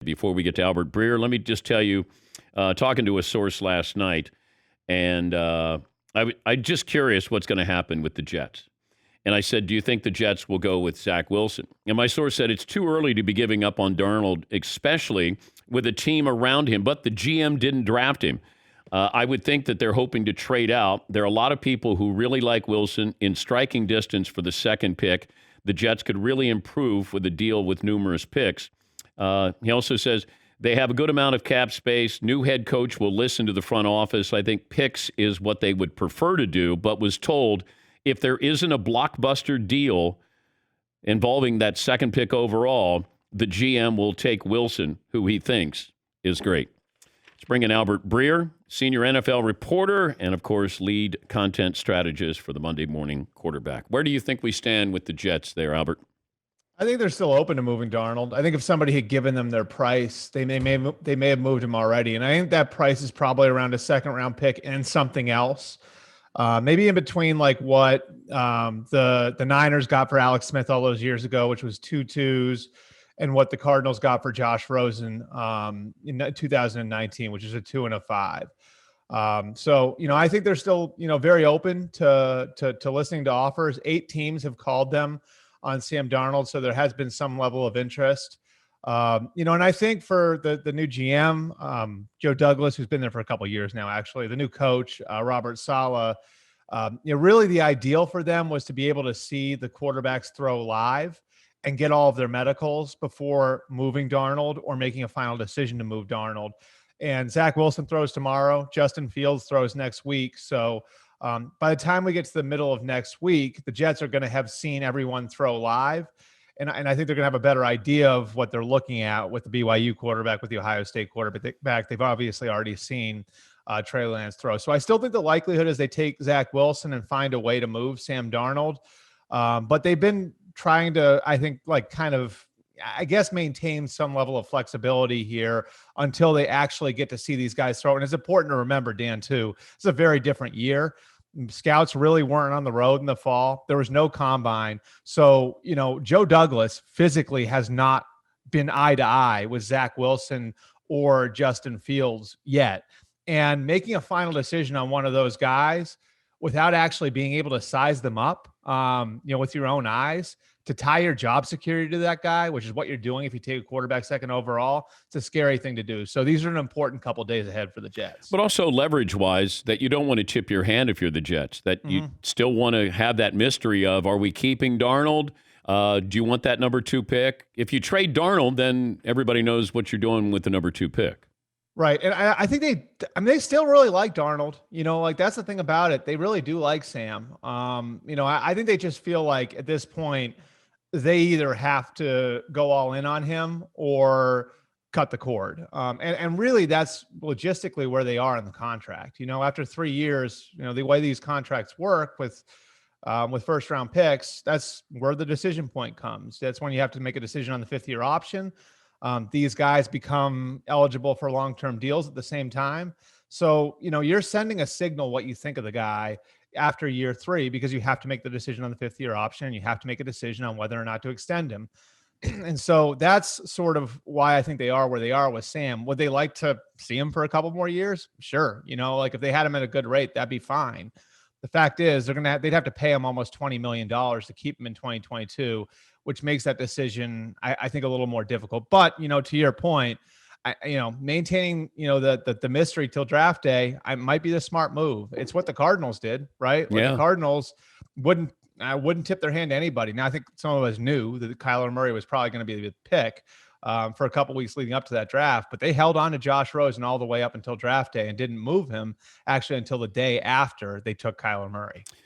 Before we get to Albert Breer, let me just tell you, talking to a source last night, and I'm just curious what's going to happen with the Jets. And I said, do you think the Jets will go with Zach Wilson? And my source said it's too early to be giving up on Darnold, especially with a team around him. But the GM didn't draft him. I would think that they're hoping to trade out. There are a lot of people who really like Wilson in striking distance for the second pick. The Jets could really improve with a deal with numerous picks. He also says they have a good amount of cap space. New head coach will listen to the front office. I think picks is what they would prefer to do, but was told if there isn't a blockbuster deal involving that second pick overall, the GM will take Wilson, who he thinks is great. Let's bring in Albert Breer, senior NFL reporter, and, of course, lead content strategist for the Monday Morning Quarterback. Where do you think we stand with the Jets there, Albert? I think they're still open to moving Darnold. I think if somebody had given them their price, they may have moved him already. And I think that price is probably around a second-round pick and something else. Maybe in between like what the Niners got for Alex Smith all those years ago, which was 2 2s, and what the Cardinals got for Josh Rosen in 2019, which is a 2 and a 5. So, I think they're still, very open to listening to offers. 8 teams have called them on Sam Darnold, so there has been some level of interest. And I think for the new GM, Joe Douglas, who's been there for a couple of years now, actually, the new coach, Robert Saleh, really the ideal for them was to be able to see the quarterbacks throw live and get all of their medicals before moving Darnold or making a final decision to move Darnold. And Zach Wilson throws tomorrow. Justin Fields throws next week. So by the time we get to the middle of next week, the Jets are going to have seen everyone throw live. And I think they're going to have a better idea of what they're looking at with the BYU quarterback, with the Ohio State quarterback. They've obviously already seen Trey Lance throw. So I still think the likelihood is they take Zach Wilson and find a way to move Sam Darnold. But they've been trying to, I think, maintain some level of flexibility here until they actually get to see these guys throw. And it's important to remember, Dan, too, it's a very different year. Scouts really weren't on the road in the fall. There was no combine. So, Joe Douglas physically has not been eye to eye with Zach Wilson or Justin Fields yet. And making a final decision on one of those guys without actually being able to size them up, with your own eyes, to tie your job security to that guy, which is what you're doing if you take a quarterback second overall, it's a scary thing to do. So these are an important couple days ahead for the Jets. But also leverage-wise, that you don't want to tip your hand if you're the Jets, that you still want to have that mystery of, are we keeping Darnold? Do you want that number 2 pick? If you trade Darnold, then everybody knows what you're doing with the number 2 pick. Right. And I think they still really like Darnold. That's the thing about it. They really do like Sam. I think they just feel like at this point, they either have to go all in on him or cut the cord. And really that's logistically where they are in the contract. After 3 years, the way these contracts work with first round picks, that's where the decision point comes. That's when you have to make a decision on the 5th-year option. These guys become eligible for long-term deals at the same time. So, you're sending a signal what you think of the guy after year 3, because you have to make the decision on the 5th-year option, and you have to make a decision on whether or not to extend him. And so that's sort of why I think they are where they are with Sam. Would they like to see him for a couple more years? Sure. If they had him at a good rate, that'd be fine. The fact is they'd have to pay him almost $20 million to keep him in 2022, which makes that decision, I think, a little more difficult. But, to your point, maintaining, the mystery till draft day, might be the smart move. It's what the Cardinals did, right? Yeah. The Cardinals wouldn't tip their hand to anybody. Now, I think some of us knew that Kyler Murray was probably going to be the pick for a couple weeks leading up to that draft, but they held on to Josh Rosen all the way up until draft day and didn't move him actually until the day after they took Kyler Murray.